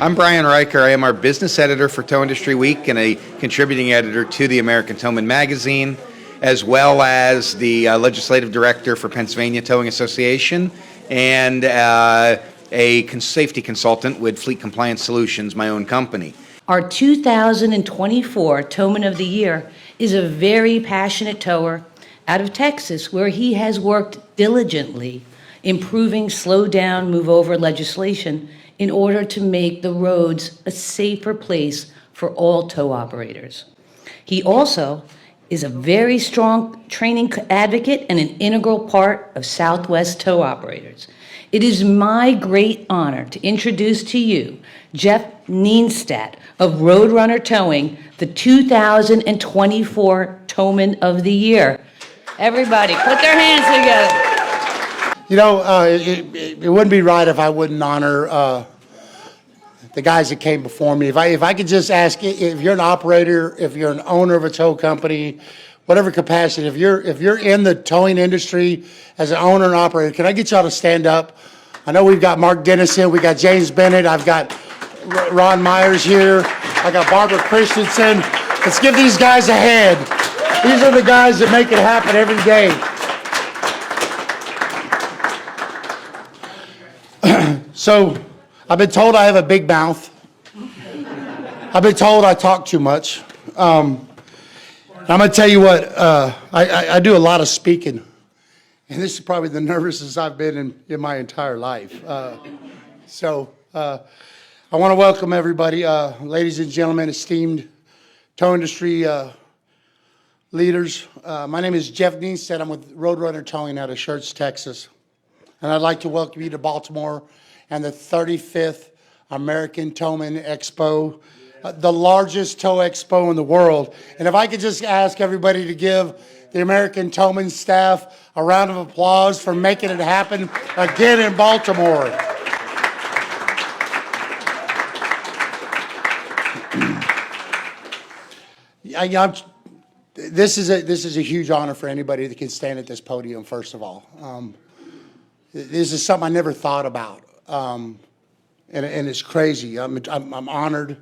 I'm Brian Riker. I am our business editor for Tow Industry Week and a contributing editor to the American Towman magazine, as well as the legislative director for Pennsylvania Towing Association and a safety consultant with Fleet Compliance Solutions, my own company. Our 2024 Towman of the Year is a very passionate tower out of Texas, where he has worked diligently improving slow down, move over legislation in order to make the roads a safer place for all tow operators. He also is a very strong training advocate and an integral part of Southwest tow operators. It is my great honor to introduce to you Geoff Nienstedt of Roadrunner Towing, the 2024 Towman of the Year. Everybody, put their hands together. You know, it wouldn't be right if I wouldn't honor the guys that came before me. If I could just ask, if you're an operator, if you're an owner of a tow company, whatever capacity, if you're in the towing industry as an owner and operator, can I get y'all to stand up? I know we've got Mark Dennison, we got James Bennett, I've got Ron Myers here, I got Barbara Christensen. Let's give these guys a hand. These are the guys that make it happen every day. So, I've been told I have a big mouth. I've been told I talk too much. I'm going to tell you what, I do a lot of speaking. And this is probably the nervousest I've been in my entire life. I want to welcome everybody, ladies and gentlemen, esteemed tow industry leaders. My name is Geoff Nienstedt. I'm with Roadrunner Towing out of Schertz, Texas. And I'd like to welcome you to Baltimore and the 35th American Towman Expo, the largest tow expo in the world. And if I could just ask everybody to give the American Towman staff a round of applause for making it happen again in Baltimore. This is a huge honor for anybody that can stand at this podium, first of all. This is something I never thought about, and it's crazy. I'm honored,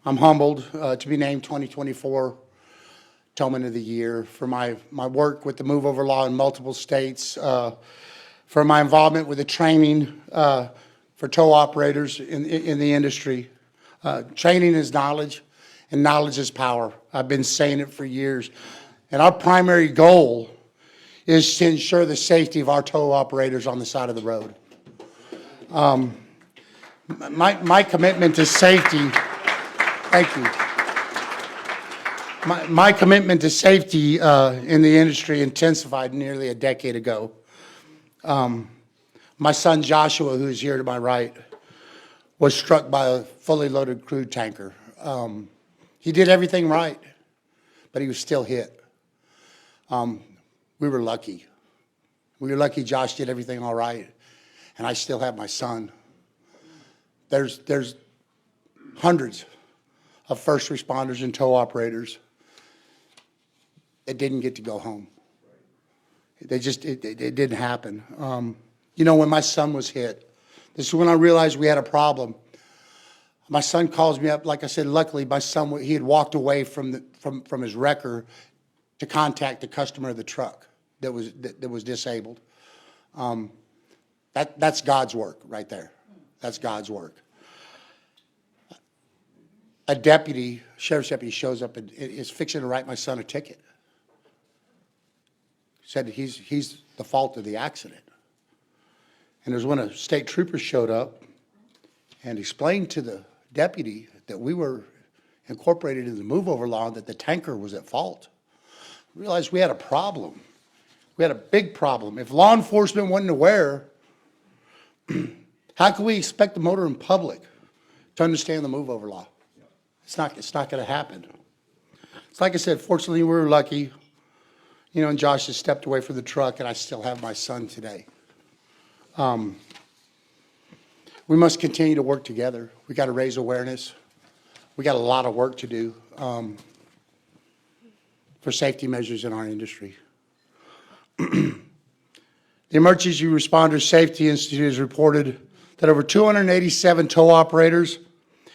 I'm humbled to be named 2024 Towman of the Year for my work with the move over law in multiple states, for my involvement with the training for tow operators in the industry. Training is knowledge, and knowledge is power. I've been saying it for years, and our primary goal is to ensure the safety of our tow operators on the side of the road. My commitment to safety, thank you. My commitment to safety in the industry intensified nearly a decade ago. My son Joshua, who's here to my right, was struck by a fully loaded crude tanker. He did everything right, but he was still hit. We were lucky. We were lucky Josh did everything all right, and I still have my son. There's hundreds of first responders and tow operators that didn't get to go home. It didn't happen. You know, when my son was hit, this is when I realized we had a problem. My son calls me up. Like I said, luckily my son, he had walked away from his wrecker to contact the customer of the truck that was disabled. That's God's work right there. That's God's work. A deputy, sheriff's deputy, shows up and is fixing to write my son a ticket. Said he's the fault of the accident. And it was when a state trooper showed up and explained to the deputy that we were incorporated in the move over law, that the tanker was at fault. We realized we had a problem. We had a big problem. If law enforcement wasn't aware, how can we expect the motoring public to understand the move over law? It's not going to happen. It's like I said, fortunately we were lucky. You know, and Josh has stepped away from the truck, and I still have my son today. We must continue to work together. We got to raise awareness. We got a lot of work to do for safety measures in our industry. The Emergency Responders Safety Institute has reported that over 287 tow operators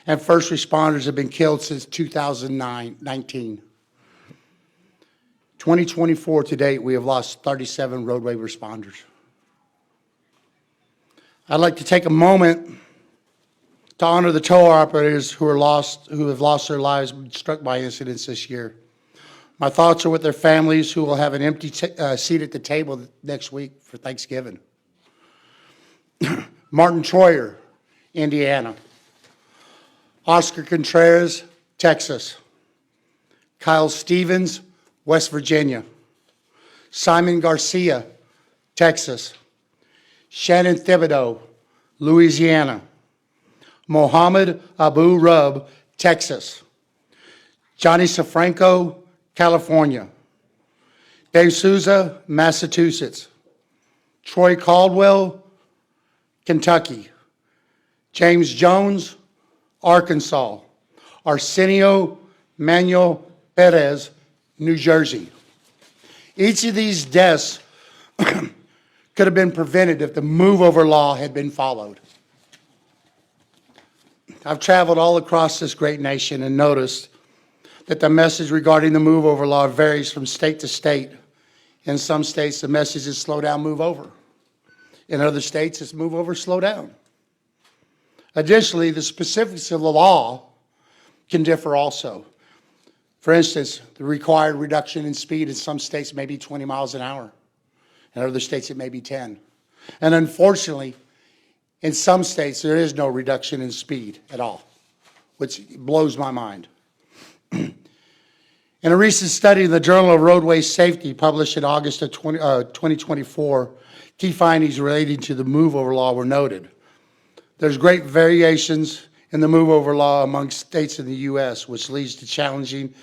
and first responders have been killed since 2019. 2024 to date, we have lost 37 roadway responders. I'd like to take a moment to honor the tow operators who have lost their lives struck by incidents this year. My thoughts are with their families who will have an empty seat at the table next week for Thanksgiving. Martin Troyer, Indiana. Oscar Contreras, Texas. Kyle Stevens, West Virginia. Simon Garcia, Texas. Shannon Thibodeau, Louisiana. Mohammed Abu Rub, Texas. Johnny Safranco, California. Dave Souza, Massachusetts. Troy Caldwell, Kentucky. James Jones, Arkansas. Arsenio Manuel Perez, New Jersey. Each of these deaths could have been prevented if the move-over law had been followed. I've traveled all across this great nation and noticed that the message regarding the move-over law varies from state to state. In some states, the message is slow down, move over. In other states, it's move over, slow down. Additionally, the specifics of the law can differ also. For instance, the required reduction in speed in some states may be 20 miles an hour. In other states, it may be 10. And unfortunately, in some states, there is no reduction in speed at all, which blows my mind. In a recent study in the Journal of Roadway Safety published in August of 2024, key findings relating to the move-over law were noted. There's great variations in the move-over law among states in the U.S., which leads to challenging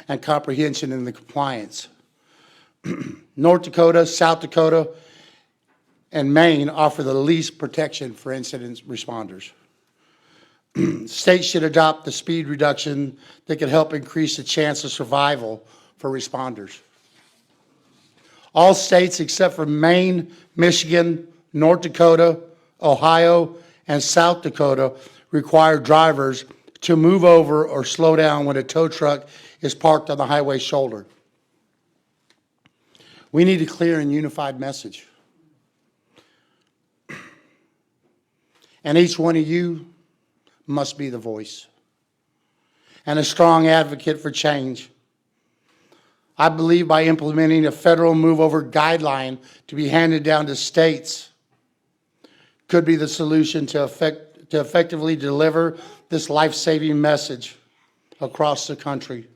and comprehension in the compliance. North Dakota, South Dakota, and Maine offer the least protection for incident responders. States should adopt the speed reduction that could help increase the chance of survival for responders. All states except for Maine, Michigan, North Dakota, Ohio, and South Dakota require drivers to move over or slow down when a tow truck is parked on the highway shoulder. We need a clear and unified message. And each one of you must be the voice and a strong advocate for change. I believe by implementing a federal move-over guideline to be handed down to states could be the solution to effectively deliver this life-saving message across the country.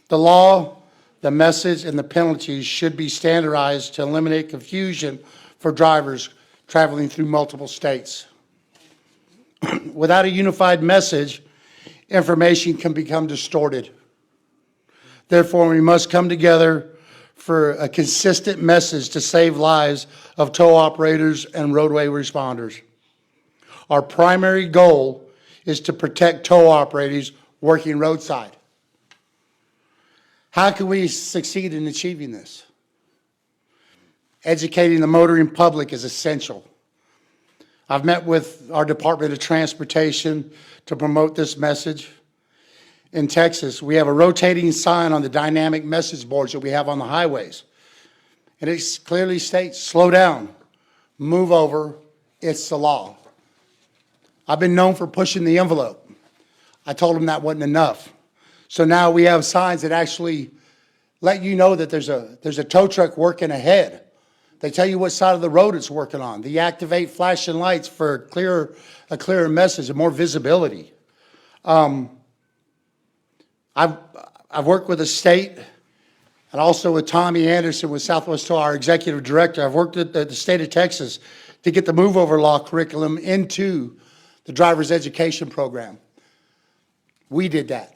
The law, the message, and the penalties should be standardized to eliminate confusion for drivers traveling through multiple states. Without a unified message, information can become distorted. Therefore, we must come together for a consistent message to save lives of tow operators and roadway responders. Our primary goal is to protect tow operators working roadside. How can we succeed in achieving this? Educating the motoring public is essential. I've met with our Department of Transportation to promote this message. In Texas, we have a rotating sign on the dynamic message boards that we have on the highways. And it clearly states, slow down, move over, it's the law. I've been known for pushing the envelope. I told them that wasn't enough. So now we have signs that actually let you know that there's a tow truck working ahead. They tell you what side of the road it's working on. They activate flashing lights for a clearer message and more visibility. I've worked with the state and also with Tommy Anderson with Southwest Tow, our executive director. I've worked at the state of Texas to get the move-over law curriculum into the driver's education program. We did that.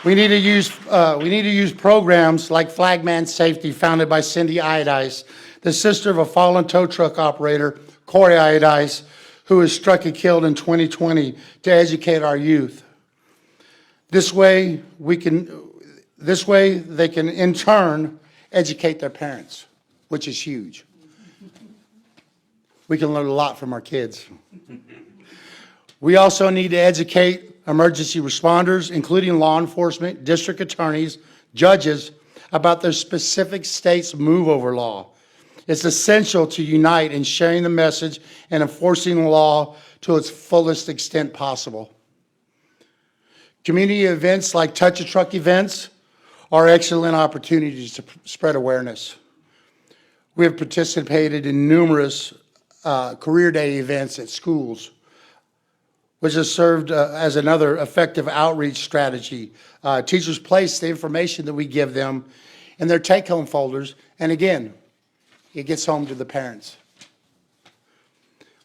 We need to use programs like Flagman Safety, founded by Cindy Iodice, the sister of a fallen tow truck operator, Corey Iodice, who was struck and killed in 2020, to educate our youth. This way they can in turn educate their parents. which is huge. We can learn a lot from our kids. We also need to educate emergency responders, including law enforcement, district attorneys, judges, about their specific state's move-over law. It's essential to unite in sharing the message and enforcing the law to its fullest extent possible. Community events like Touch a Truck events are excellent opportunities to spread awareness. We have participated in numerous career day events at schools, which has served as another effective outreach strategy. Teachers place the information that we give them in their take-home folders, and again, it gets home to the parents.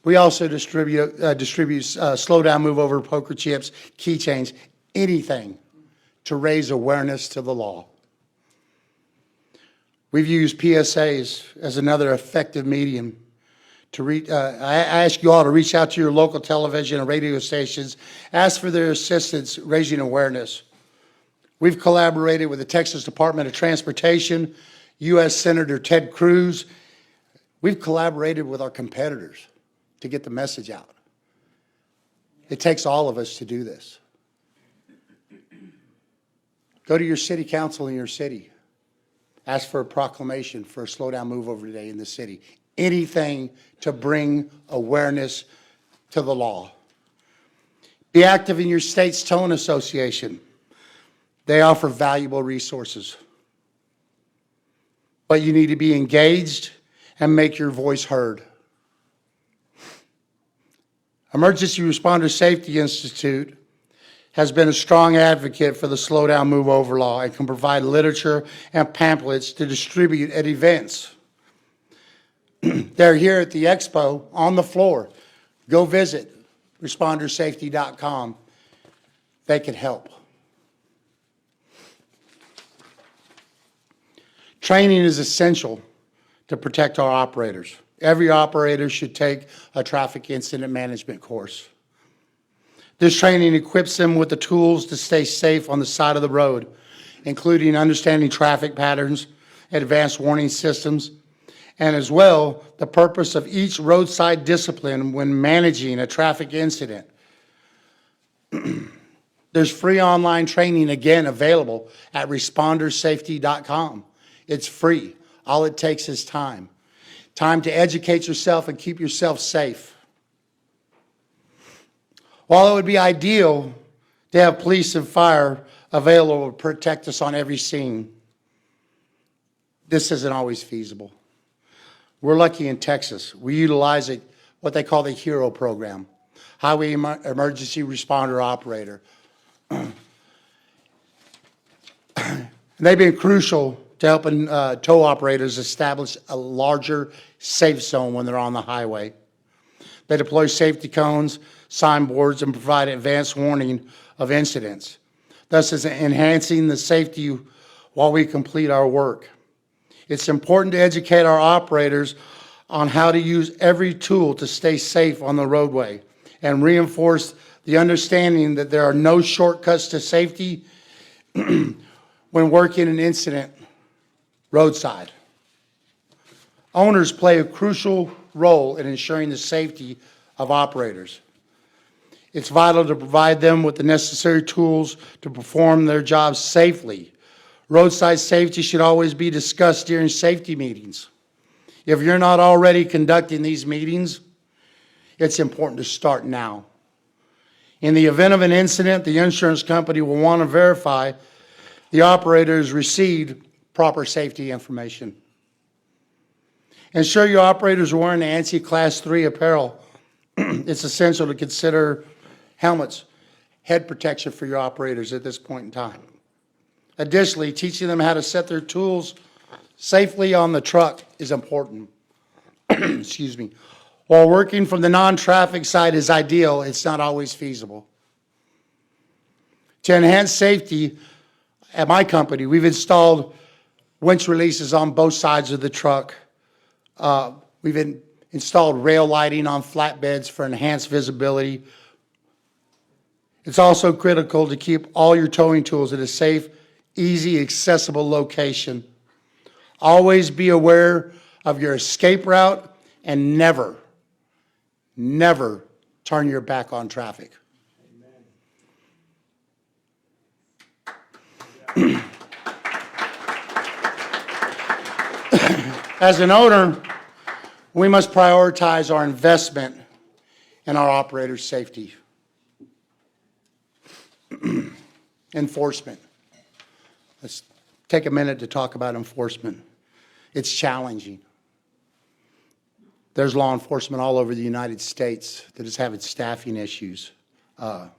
We also distribute slow down, move over, poker chips, keychains, anything to raise awareness to the law. We've used PSAs as another effective medium to reach. I ask you all to reach out to your local television and radio stations, ask for their assistance raising awareness. We've collaborated with the Texas Department of Transportation, U.S. Senator Ted Cruz. We've collaborated with our competitors to get the message out. It takes all of us to do this. Go to your city council in your city. Ask for a proclamation for a slow down, move over day in the city. Anything to bring awareness to the law. Be active in your state's towing association. They offer valuable resources. But you need to be engaged and make your voice heard. Emergency Responder Safety Institute has been a strong advocate for the slow down, move over law and can provide literature and pamphlets to distribute at events. They're here at the Expo on the floor. Go visit respondersafety.com. They can help. Training is essential to protect our operators. Every operator should take a traffic incident management course. This training equips them with the tools to stay safe on the side of the road, including understanding traffic patterns, advanced warning systems, and as well, the purpose of each roadside discipline when managing a traffic incident. There's free online training, again, available at respondersafety.com. It's free. All it takes is time. Time to educate yourself and keep yourself safe. While it would be ideal to have police and fire available to protect us on every scene, this isn't always feasible. We're lucky in Texas. We utilize what they call the HERO program, Highway Emergency Responder Operator. They've been crucial to helping tow operators establish a larger safe zone when they're on the highway. They deploy safety cones, signboards, and provide advanced warning of incidents, thus enhancing the safety while we complete our work. It's important to educate our operators on how to use every tool to stay safe on the roadway and reinforce the understanding that there are no shortcuts to safety when working an incident roadside. Owners play a crucial role in ensuring the safety of operators. It's vital to provide them with the necessary tools to perform their jobs safely. Roadside safety should always be discussed during safety meetings. If you're not already conducting these meetings, it's important to start now. In the event of an incident, the insurance company will want to verify the operator has received proper safety information. Ensure your operators are wearing ANSI Class 3 apparel. It's essential to consider helmets, head protection for your operators at this point in time. Additionally, teaching them how to set their tools safely on the truck is important. Excuse me. While working from the non-traffic side is ideal, it's not always feasible. To enhance safety, at my company, we've installed winch releases on both sides of the truck. We've installed rail lighting on flatbeds for enhanced visibility. It's also critical to keep all your towing tools at a safe, easy, accessible location. Always be aware of your escape route and never, never turn your back on traffic. As an owner, we must prioritize our investment in our operators' safety. Enforcement. Let's take a minute to talk about enforcement. It's challenging. There's law enforcement all over the United States that is having staffing issues that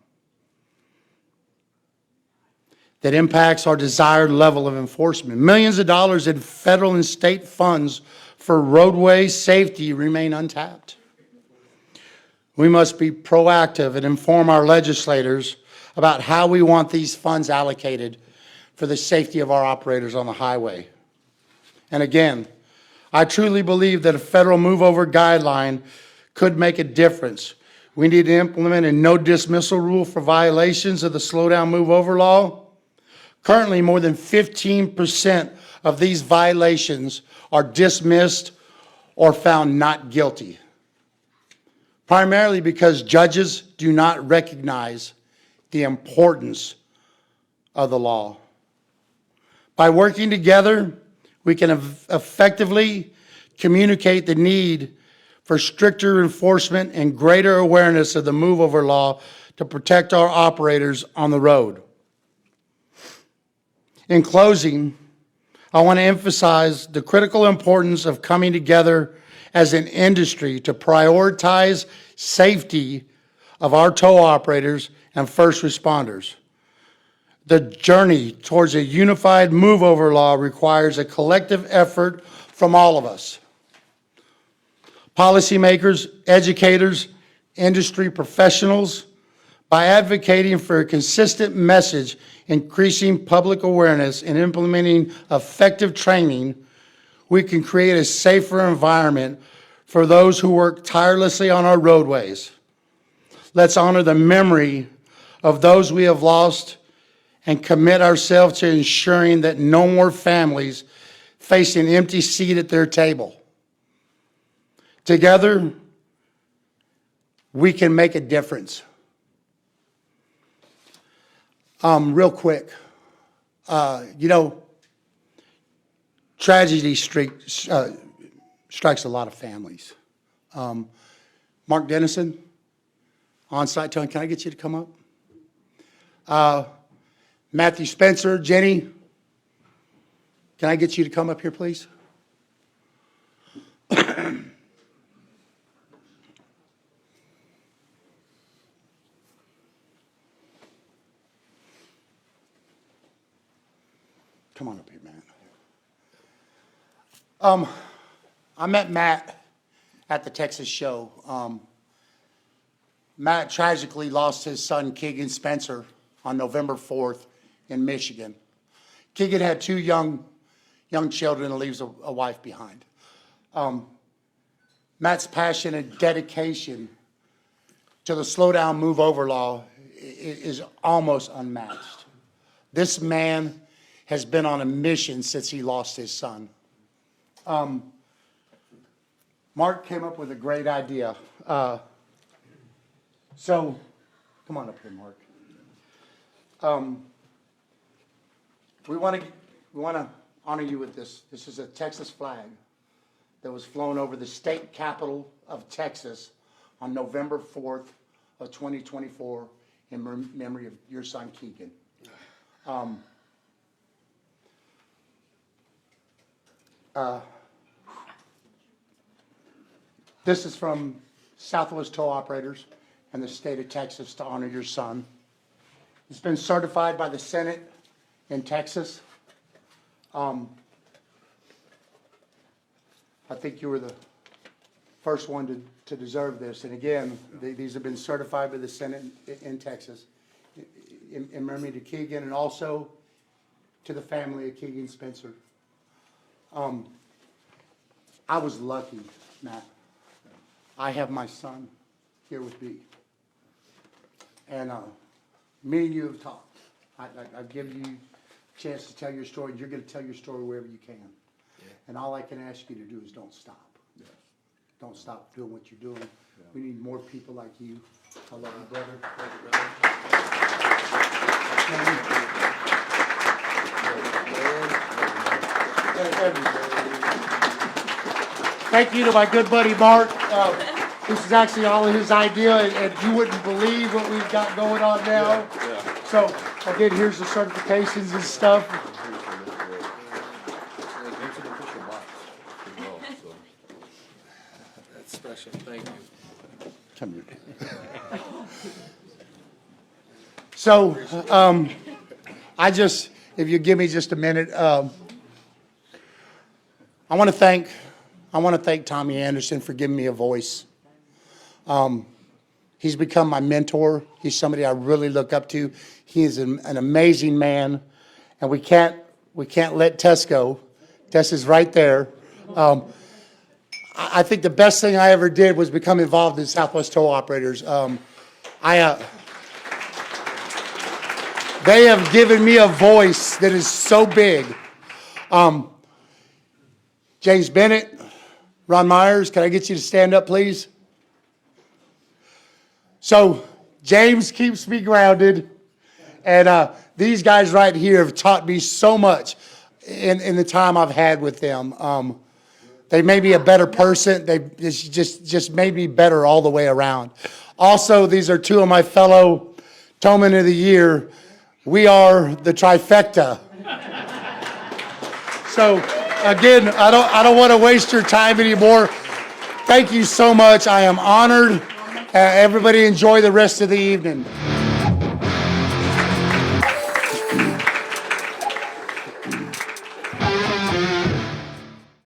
impacts our desired level of enforcement. Millions of dollars in federal and state funds for roadway safety remain untapped. We must be proactive and inform our legislators about how we want these funds allocated for the safety of our operators on the highway. And again, I truly believe that a federal move-over guideline could make a difference. We need to implement a no dismissal rule for violations of the slow down, move over law. Currently, more than 15% of these violations are dismissed or found not guilty, primarily because judges do not recognize the importance of the law. By working together, we can effectively communicate the need for stricter enforcement and greater awareness of the move-over law to protect our operators on the road. In closing, I want to emphasize the critical importance of coming together as an industry to prioritize safety of our tow operators and first responders. The journey towards a unified move-over law requires a collective effort from all of us. Policymakers, educators, industry professionals. By advocating for a consistent message, increasing public awareness, and implementing effective training, we can create a safer environment for those who work tirelessly on our roadways. Let's honor the memory of those we have lost and commit ourselves to ensuring that no more families face an empty seat at their table. Together, we can make a difference. Real quick, tragedy strikes a lot of families. Mark Dennison, on-site towing, can I get you to come up? Matthew Spencer, Jenny, can I get you to come up here, please? Come on up here, Matt. I met Matt at the Texas show. Matt tragically lost his son, Keegan Spencer, on November 4th in Michigan. Keegan had two young children and leaves a wife behind. Matt's passion and dedication to the slow down, move over law is almost unmatched. This man has been on a mission since he lost his son. Mark came up with a great idea. So, come on up here, Mark. We want to honor you with this. This is a Texas flag that was flown over the state capital of Texas on November 4th of 2024 in memory of your son, Keegan. This is from Southwest Tow Operators and the state of Texas to honor your son. It's been certified by the Senate in Texas. I think you were the first one to deserve this. And again, these have been certified by the Senate in Texas in memory to Keegan and also to the family of Keegan Spencer. I was lucky, Matt. I have my son here with me. And me and you have talked. I've given you a chance to tell your story, and you're going to tell your story wherever you can. Yeah. And all I can ask you to do is don't stop. Don't stop doing what you're doing. We need more people like you. I love you, brother. Thank you to my good buddy Mark. This is actually all his idea, and you wouldn't believe what we've got going on now. So, again, here's the certifications and stuff. That's special, thank you. Come here. So, if you give me just a minute, I want to thank Tommy Anderson for giving me a voice. He's become my mentor. He's somebody I really look up to. He is an amazing man, and we can't let Tess go. Tess is right there. I think the best thing I ever did was become involved in Southwest Tow Operators. They have given me a voice that is so big. James Bennett, Ron Myers, can I get you to stand up, please? So, James keeps me grounded, and these guys right here have taught me so much in the time I've had with them. They made me a better person. They just made me better all the way around. Also, these are two of my fellow Towman of the Year. We are the trifecta. So, again, I don't want to waste your time anymore. Thank you so much. I am honored. Everybody enjoy the rest of the evening.